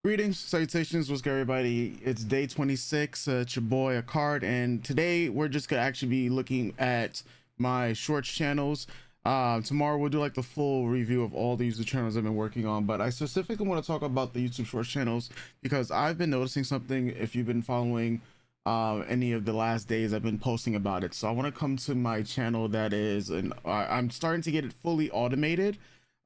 Greetings, salutations, what's good, everybody? It's day 26. It's your boy, a card, and today we're just gonna actually be looking at my shorts channels. Tomorrow we'll do like the full review of all the YouTube channels I've been working on, but I specifically want to talk about the YouTube shorts channels because I've been noticing something. If you've been following any of the last days, I've been posting about it. So I want to come to my channel that is, and I'm starting to get it fully automated.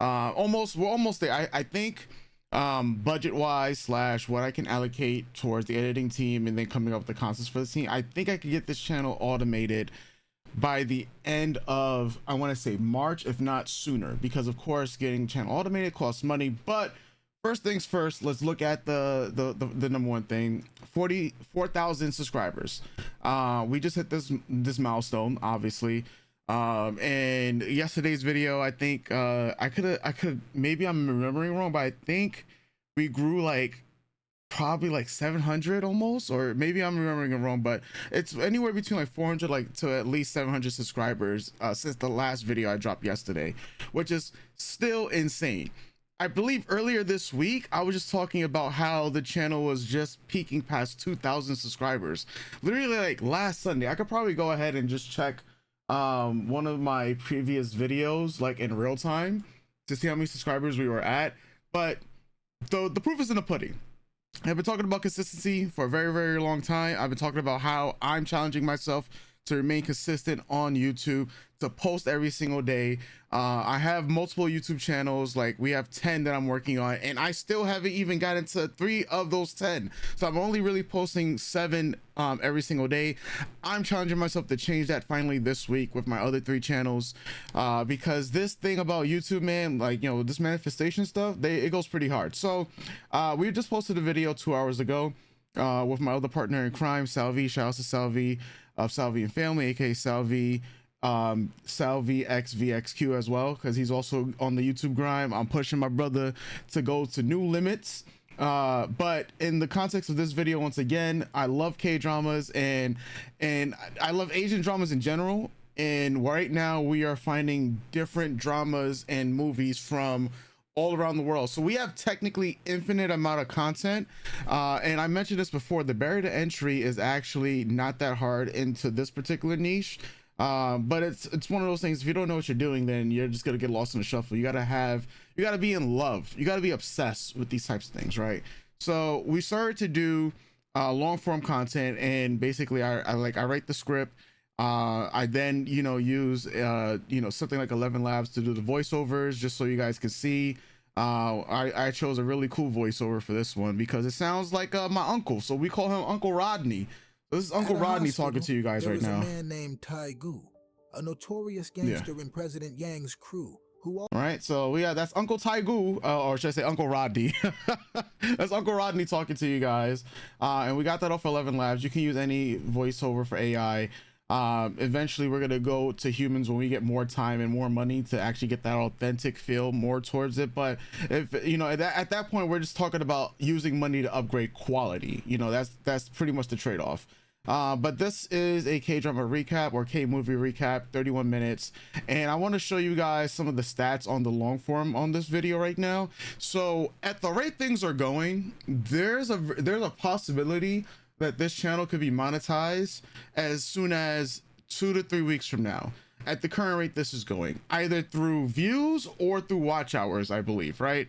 We're almost there. I think budget wise slash what I can allocate towards the editing team and then coming up with the concepts for the team, I think I could get this channel automated by the end of, I want to say, March, if not sooner, because of course getting channel automated costs money. But first things first, let's look at the number one thing. 44,000 subscribers. We just hit this milestone, obviously. And yesterday's video, I think I could maybe I'm remembering wrong, but I think we grew like probably like 700 almost, or maybe I'm remembering it wrong, but it's anywhere between like 400 like to at least 700 subscribers since the last video I dropped yesterday, which is still insane. I believe earlier this week I was just talking about how the channel was just peaking past 2,000 subscribers literally like last Sunday. I could probably go ahead and just check one of my previous videos like in real time to see how many subscribers we were at, but the proof is in the pudding. I've been talking about consistency for a very long time. I've been talking about how I'm challenging myself to remain consistent on YouTube, to post every single day. I have multiple YouTube channels, like we have 10 that I'm working on, and I still haven't even gotten to 3 of those 10. So I'm only really posting 7 every single day. I'm challenging myself to change that finally this week with my other 3 channels, because this thing about YouTube, man, like, you know, this manifestation stuff, it goes pretty hard. So we just posted a video 2 hours ago with my other partner in crime, Salvi. Shout out to Salvi of Salvi and Family, aka Salvi, Salvi XVXQ as well, because he's also on the YouTube grind. I'm pushing my brother to go to new limits. But in the context of this video, once again, I love K-dramas and I love Asian dramas in general. And right now we are finding different dramas and movies from all around the world. So we have technically infinite amount of content. And I mentioned this before, the barrier to entry is actually not that hard into this particular niche. But it's one of those things, if you don't know what you're doing, then you're just gonna get lost in the shuffle. You gotta be in love. You gotta be obsessed with these types of things, right? So we started to do long form content, and basically I write the script. I then, use something like 11 Labs to do the voiceovers, just so you guys can see. I chose a really cool voiceover for this one because it sounds like my uncle, so we call him Uncle Rodney. This is Uncle Rodney talking to you guys right now. There was a man named Taigu, a notorious gangster in President Yang's crew. All right, so yeah, that's Uncle Taigu, or should I say Uncle Rodney? That's Uncle Rodney talking to you guys, and we got that off 11 Labs. You can use any voiceover for AI. Eventually we're gonna go to humans when we get more time and more money to actually get that authentic feel more towards it. But if at that point, we're just talking about using money to upgrade quality. That's pretty much the trade-off. But this is a K-drama recap or K-movie recap, 31 minutes, and I want to show you guys some of the stats on the long form on this video right now. So at the rate things are going, there's a possibility that this channel could be monetized as soon as 2 to 3 weeks from now. At the current rate this is going, either through views or through watch hours, I believe, right?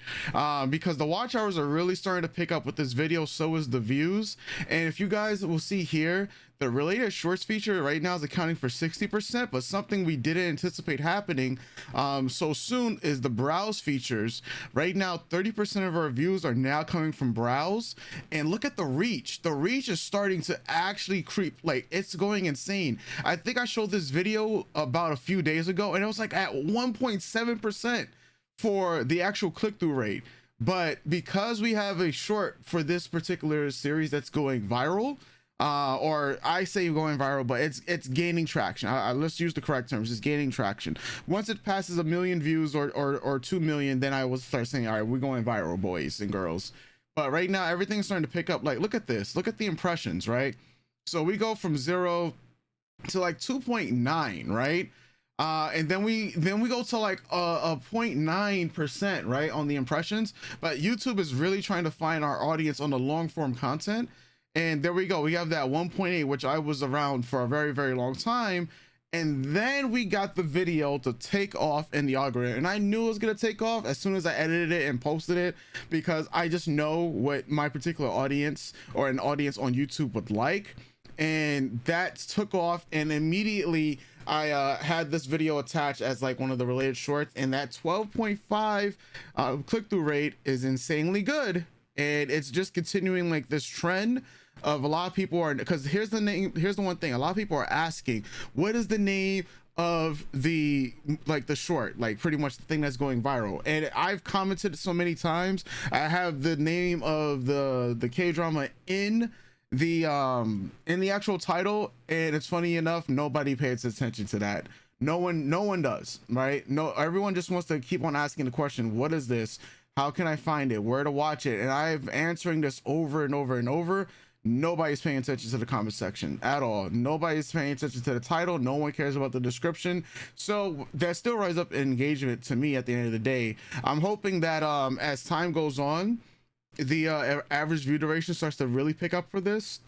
Because the watch hours are really starting to pick up with this video, so is the views. And if you guys will see here, the related shorts feature right now is accounting for 60%, but something we didn't anticipate happening so soon is the browse features. Right now, 30% of our views are now coming from browse, and look at the reach. The reach is starting to actually creep, like it's going insane. I think I showed this video about a few days ago, and it was like at 1.7% for the actual click-through rate. But because we have a short for this particular series that's going viral, or I say going viral, but it's gaining traction. Let's use the correct terms. It's gaining traction. Once it passes 1 million views or 2 million, then I will start saying, all right, we're going viral, boys and girls. But right now, everything's starting to pick up. Like, look at this. Look at the impressions, right? So we go from 0 to like 2.9, right? And then we go to like a 0.9%, right, on the impressions. But YouTube is really trying to find our audience on the long form content. And there we go. We have that 1.8, which I was around for a very, very long time. And then we got the video to take off in the algorithm. And I knew it was going to take off as soon as I edited it and posted it, because I just know what my particular audience or an audience on YouTube would like. And that took off, and immediately I had this video attached as like one of the related shorts, and that 12.5 click-through rate is insanely good. And it's just continuing like this trend of a lot of people are, because here's the one thing a lot of people are asking, what is the name of the short, like pretty much the thing that's going viral. And I've commented so many times, I have the name of the K-drama in the actual title, and it's funny enough, nobody pays attention to that. No one does, right? No, everyone just wants to keep on asking the question, what is this? How can I find it? Where to watch it? And I've answering this over and over and over. Nobody's paying attention to the comment section at all. Nobody's paying attention to the title. No one cares about the description. So that still rises up engagement to me at the end of the day. I'm hoping that as time goes on, the average view duration starts to really pick up for this,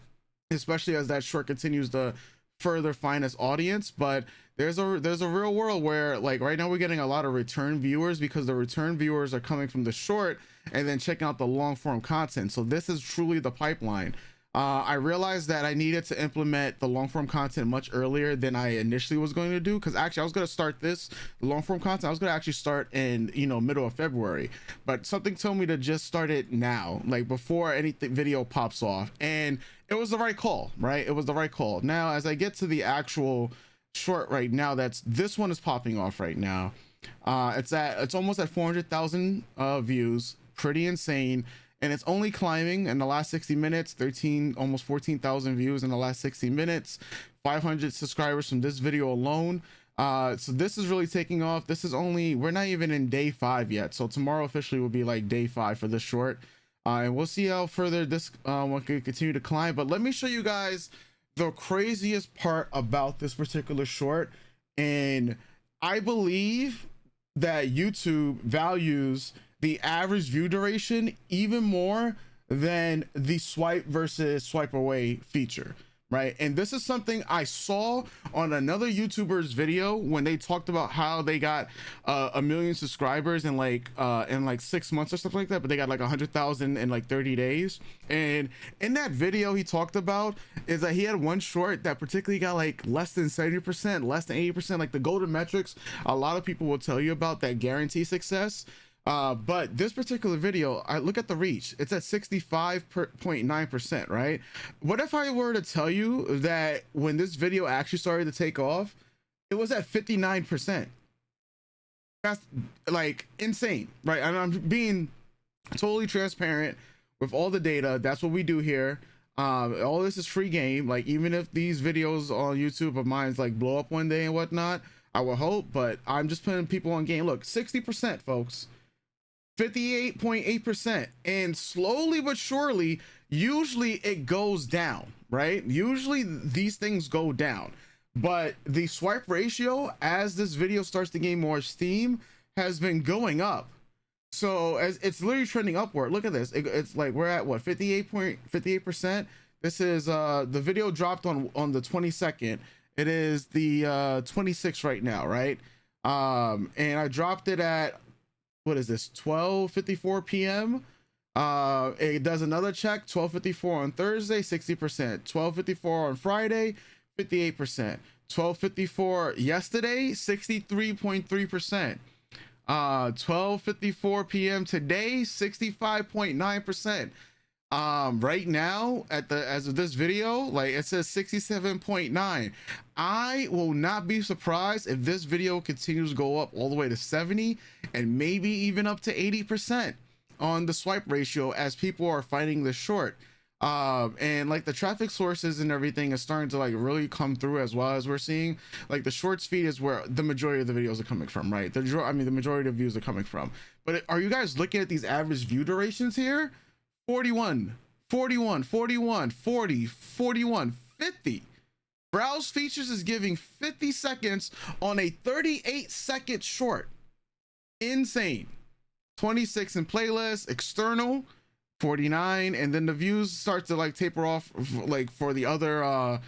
especially as that short continues to further find its audience. But there's a real world where, like, right now we're getting a lot of return viewers, because the return viewers are coming from the short and then checking out the long form content. So this is truly the pipeline. I realized that I needed to implement the long form content much earlier than I initially was going to do, because actually I was going to start the long form content, I was going to actually start in, middle of February, but something told me to just start it now, like before anything video pops off. And it was the right call, right? It was the right call. Now, as I get to the actual short right now, this one is popping off right now. It's almost at 400,000 views, pretty insane. And it's only climbing in the last 60 minutes, almost 14,000 views in the last 60 minutes, 500 subscribers from this video alone. So this is really taking off. We're not even in day 5 yet. So tomorrow officially will be like day 5 for this short. And we'll see how further this one can continue to climb. But let me show you guys the craziest part about this particular short. And I believe that YouTube values the average view duration even more than the swipe versus swipe away feature, right? And this is something I saw on another YouTuber's video when they talked about how they got 1 million subscribers in like 6 months or something like that, but they got like 100,000 in like 30 days. And in that video, he talked about is that he had one short that particularly got like less than 70%, less than 80%, like the golden metrics a lot of people will tell you about that guarantee success. But this particular video, I look at the reach, it's at 65.9%, right? What if I were to tell you that when this video actually started to take off, it was at 59%? That's like insane, right? And I'm being totally transparent with all the data. That's what we do here. All this is free game. Like, even if these videos on YouTube of mine like blow up one day and whatnot, I will hope, but I'm just putting people on game. Look, 60%, folks. 58.8%, and slowly but surely, usually it goes down, right? Usually these things go down, but the swipe ratio, as this video starts to gain more steam, has been going up. So as it's literally trending upward. Look at this. It's like we're at what, 58%. This is the video dropped on the 22nd. It is the 26th right now, right? And I dropped it at, what is this, 12:54 p.m. It does another check, 12:54 on Thursday, 60%, 12:54 on Friday, 58%, 12:54 yesterday, 63.3%, 12:54 p.m. today, 65.9%. Right now, as of this video, like, it says 67.9. I will not be surprised if this video continues to go up all the way to 70 and maybe even up to 80% on the swipe ratio as people are finding this short. And like the traffic sources and everything is starting to like really come through, as well as we're seeing like the shorts feed is where the majority of the videos are coming from, right? The majority of views are coming from. But are you guys looking at these average view durations here? 41, 41, 41, 40, 41, 50. Browse features is giving 50 seconds on a 38-second short. Insane. 26 in playlist, external, 49, and then the views start to like taper off like for the other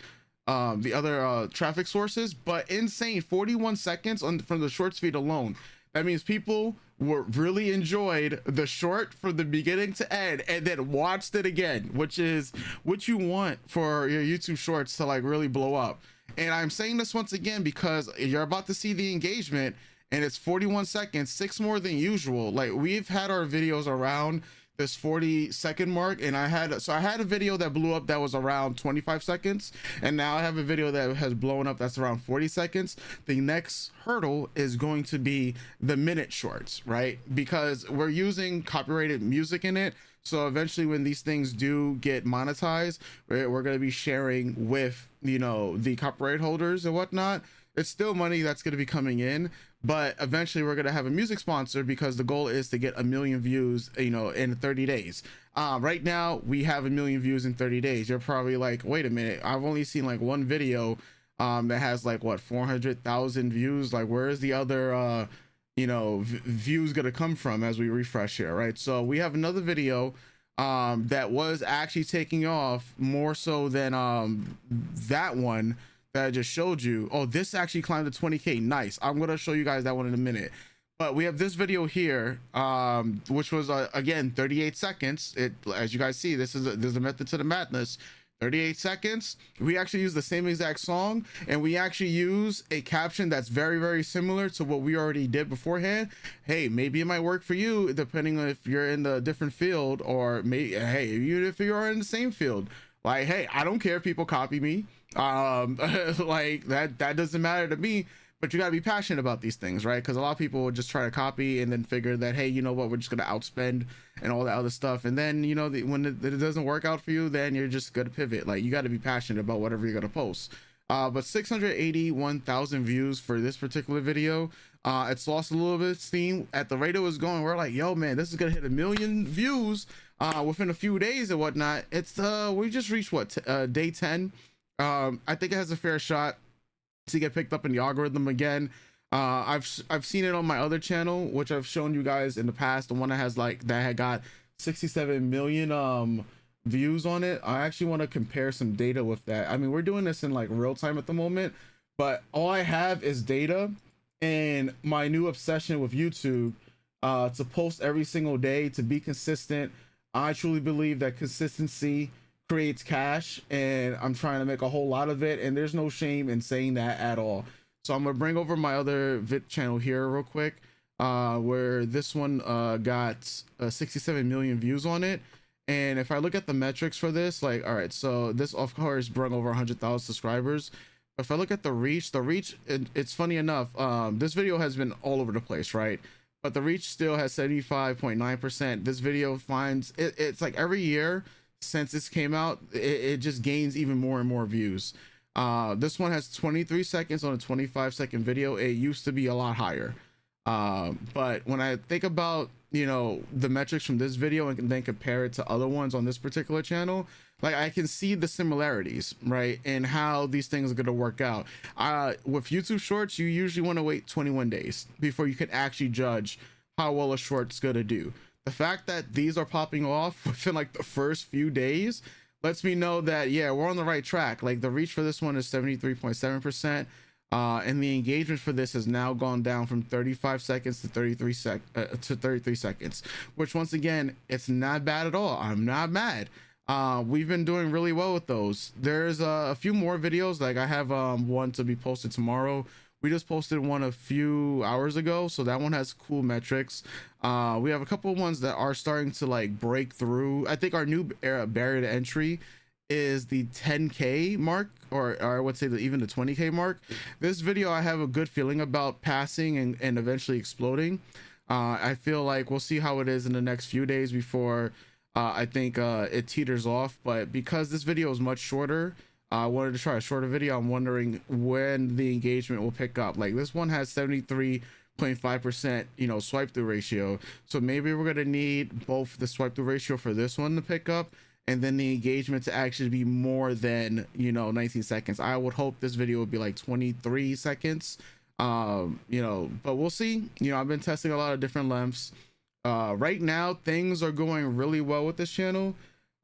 traffic sources, but insane. 41 seconds on from the shorts feed alone. That means people were really enjoyed the short from the beginning to end and then watched it again, which is what you want for your YouTube shorts to like really blow up. And I'm saying this once again because you're about to see the engagement, and it's 41 seconds, 6 more than usual. Like, we've had our videos around this 40-second mark, and I had a video that blew up that was around 25 seconds, and now I have a video that has blown up that's around 40 seconds. The next hurdle is going to be the minute shorts, right? Because we're using copyrighted music in it, so eventually when these things do get monetized, we're going to be sharing with, you know, the copyright holders and whatnot. It's still money that's going to be coming in, but eventually we're going to have a music sponsor because the goal is to get 1 million views, you know, in 30 days. Right now we have 1 million views in 30 days. You're probably like, wait a minute, I've only seen like one video that has like what, 400,000 views. Like, where is the other you know, views going to come from as we refresh here, right? So we have another video that was actually taking off more so than that one that I just showed you. Oh, this actually climbed to 20K. Nice. I'm gonna show you guys that one in a minute, but we have this video here, which was again 38 seconds. It, as you guys see, there's a method to the madness. 38 seconds. We actually use the same exact song, and we actually use a caption that's very, very similar to what we already did beforehand. Hey, maybe it might work for you depending on if you're in the different field, or maybe, hey, even if you are in the same field. Like, hey, I don't care if people copy me. Like that doesn't matter to me, but you gotta be passionate about these things, right? Because a lot of people would just try to copy and then figure that, hey, you know what, we're just gonna outspend and all that other stuff, and then, you know, when it doesn't work out for you, then you're just gonna pivot. Like, you got to be passionate about whatever you're gonna post. But 681,000 views for this particular video. It's lost a little bit of steam. At the rate it was going, we're like, yo man, this is gonna hit 1 million views within a few days and whatnot. It's we just reached what, day 10. I think it has a fair shot to get picked up in the algorithm again. I've seen it on my other channel, which I've shown you guys in the past, the one that has like, that had got 67 million views on it. I actually want to compare some data with that. I mean, we're doing this in like real time at the moment, but all I have is data and my new obsession with YouTube to post every single day, to be consistent. I truly believe that consistency creates cash, and I'm trying to make a whole lot of it, and there's no shame in saying that at all. So I'm gonna bring over my other vid channel here real quick, where this one got 67 million views on it. And if I look at the metrics for this, like, all right, so this of course brought over 100,000 subscribers. If I look at the reach, it's funny enough, this video has been all over the place, right? But the reach still has 75.9%. This video finds it's like every year since this came out, it just gains even more and more views. This one has 23 seconds on a 25-second video. It used to be a lot higher, but when I think about, you know, the metrics from this video and then compare it to other ones on this particular channel, like, I can see the similarities, right, and how these things are going to work out. With YouTube shorts, you usually want to wait 21 days before you can actually judge how well a short's going to do. The fact that these are popping off within like the first few days lets me know that, yeah, we're on the right track. Like, the reach for this one is 73.7%, and the engagement for this has now gone down from 35 seconds to 33 seconds, which, once again, it's not bad at all. I'm not mad. We've been doing really well with those. There's a few more videos. Like, I have one to be posted tomorrow. We just posted one a few hours ago, so that one has cool metrics. We have a couple of ones that are starting to like break through. I think our new barrier to entry is the 10K mark, or I would say even the 20K mark. This video I have a good feeling about passing and eventually exploding. I feel like we'll see how it is in the next few days before I think it teeters off. But because this video is much shorter, I wanted to try a shorter video. I'm wondering when the engagement will pick up. Like, this one has 73.5%, you know, swipe through ratio. So maybe we're gonna need both the swipe through ratio for this one to pick up and then the engagement to actually be more than, you know, 19 seconds. I would hope this video would be like 23 seconds, you know, but we'll see. You know, I've been testing a lot of different lengths. Right now things are going really well with this channel,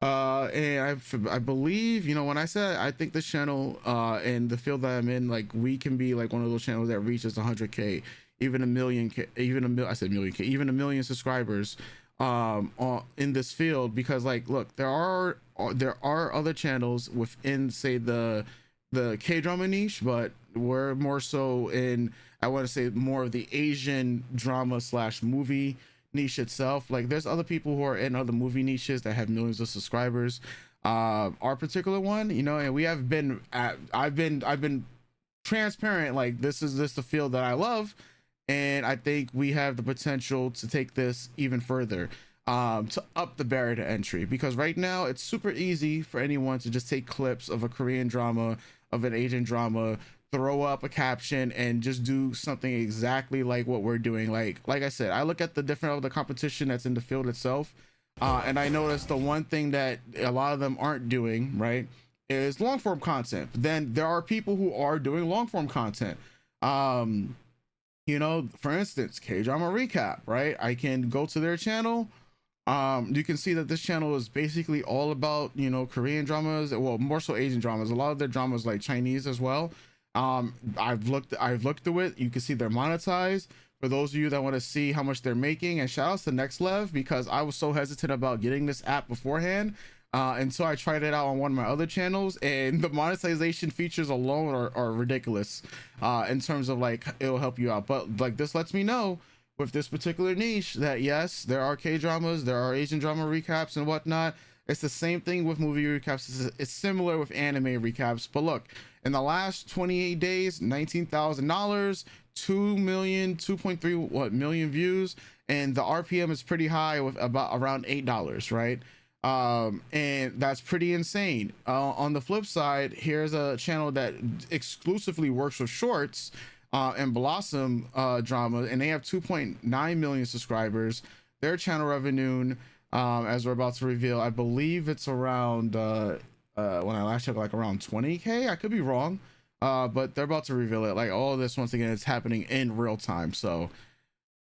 and I believe, you know, when I said I think this channel, and the field that I'm in, like, we can be like one of those channels that reaches 100k, even a million k, I said million k, even a million subscribers in this field. Because, like, look, there are other channels within, say, the K-drama niche, but we're more so in, I want to say, more of the Asian drama slash movie niche itself. Like, there's other people who are in other movie niches that have millions of subscribers. Our particular one, you know, and we have been at, I've been transparent, like, this is the field that I love, and I think we have the potential to take this even further, to up the barrier to entry. Because right now it's super easy for anyone to just take clips of a Korean drama, of an Asian drama, throw up a caption, and just do something exactly like what we're doing. Like I said, I look at the different of the competition that's in the field itself, and I noticed the one thing that a lot of them aren't doing, right, is long form content. But then there are people who are doing long form content. You know, for instance, K-drama recap, right? I can go to their channel. You can see that this channel is basically all about, you know, Korean dramas, well, more so Asian dramas. A lot of their dramas, like Chinese as well. I've looked through it. You can see they're monetized. For those of you that want to see how much they're making, and shout outs to Next Lev, because I was so hesitant about getting this app beforehand, until I tried it out on one of my other channels, and the monetization features alone are ridiculous, in terms of, like, it'll help you out. But, like, this lets me know with this particular niche that yes, there are K-dramas, there are Asian drama recaps and whatnot. It's the same thing with movie recaps. It's similar with anime recaps. But look, in the last 28 days, $19,000, 2.3 million views, and the RPM is pretty high with about around $8, right? And that's pretty insane. On the flip side, here's a channel that exclusively works with shorts, and Blossom drama, and they have 2.9 million subscribers. Their channel revenue, as we're about to reveal, I believe it's around, when I last checked, like around 20k. I could be wrong, but they're about to reveal it. Like, all of this, once again, it's happening in real time. So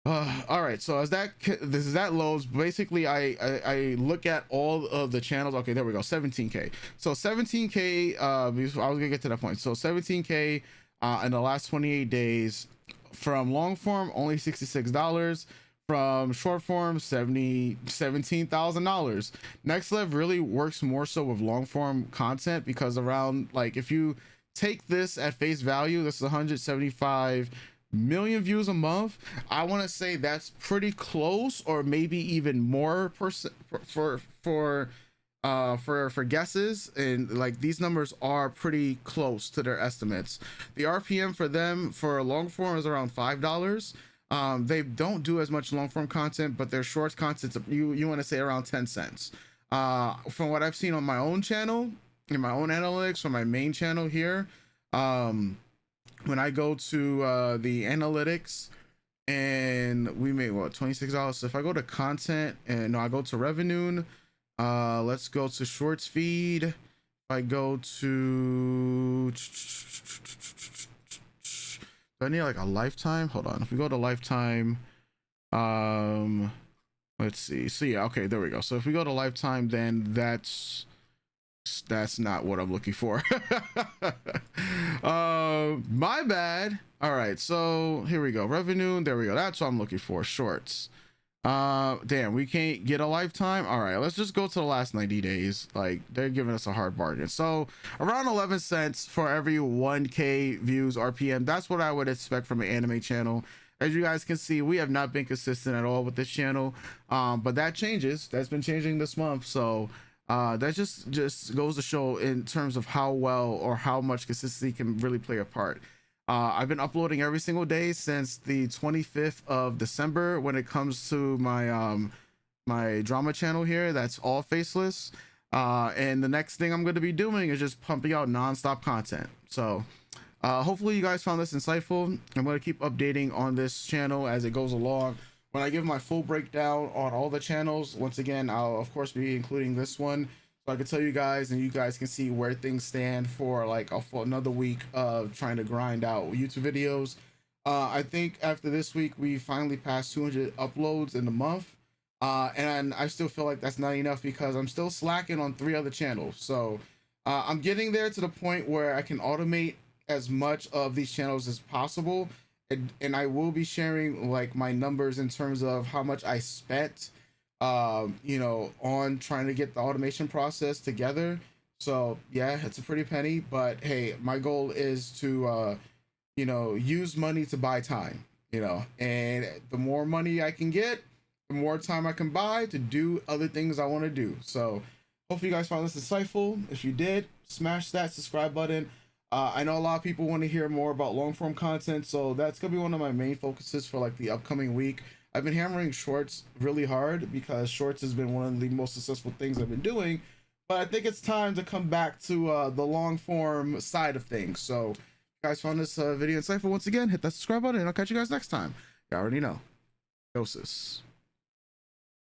all right, so as that loads, basically I look at all of the channels. Okay, there we go, 17k. So 17k, I was gonna get to that point. So 17k in the last 28 days. From long form, only $66. From short form, $17,000. Next Level really works more so with long form content, because around, like, if you take this at face value, this is 175 million views a month. I want to say that's pretty close, or maybe even more for guesses, and, like, these numbers are pretty close to their estimates. The RPM for them for long form is around $5. They don't do as much long form content, but their shorts content, you want to say around 10 cents. From what I've seen on my own channel, in my own analytics for my main channel here, when I go to the analytics, and we made what, $26. So if I go to content, and no, I go to revenue, let's go to shorts feed. If I go to, do I need like a lifetime? Hold on. If we go to lifetime, let's see. So yeah, okay, there we go. So if we go to lifetime, then that's not what I'm looking for. My bad. All right, so here we go. Revenue, there we go. That's what I'm looking for. Shorts. Damn, we can't get a lifetime. All right, let's just go to the last 90 days. Like, they're giving us a hard bargain. So around 11 cents for every 1k views RPM. That's what I would expect from an anime channel. As you guys can see, we have not been consistent at all with this channel, but that changes. That's been changing this month. So that just goes to show in terms of how well or how much consistency can really play a part. I've been uploading every single day since the 25th of December when it comes to my my drama channel here. That's all Faceless, and the next thing I'm going to be doing is just pumping out non-stop content. So hopefully you guys found this insightful. I'm going to keep updating on this channel as it goes along. When I give my full breakdown on all the channels, once again, I'll of course be including this one, so I can tell you guys, and you guys can see where things stand for like for another week of trying to grind out YouTube videos. I think after this week, we finally passed 200 uploads in the month. And I still feel like that's not enough because I'm still slacking on 3 other channels. So I'm getting there to the point where I can automate as much of these channels as possible. And I will be sharing like my numbers in terms of how much I spent, you know, on trying to get the automation process together. So yeah, it's a pretty penny, but hey, my goal is to, you know, use money to buy time, you know, and the more money I can get, the more time I can buy to do other things I want to do. So hopefully you guys found this insightful. If you did, smash that subscribe button. I know a lot of people want to hear more about long form content, so that's gonna be one of my main focuses for like the upcoming week. I've been hammering shorts really hard because shorts has been one of the most successful things I've been doing, but I think it's time to come back to the long form side of things. So if you guys found this video insightful, once again, hit that subscribe button and I'll catch you guys next time. You already know. Doses.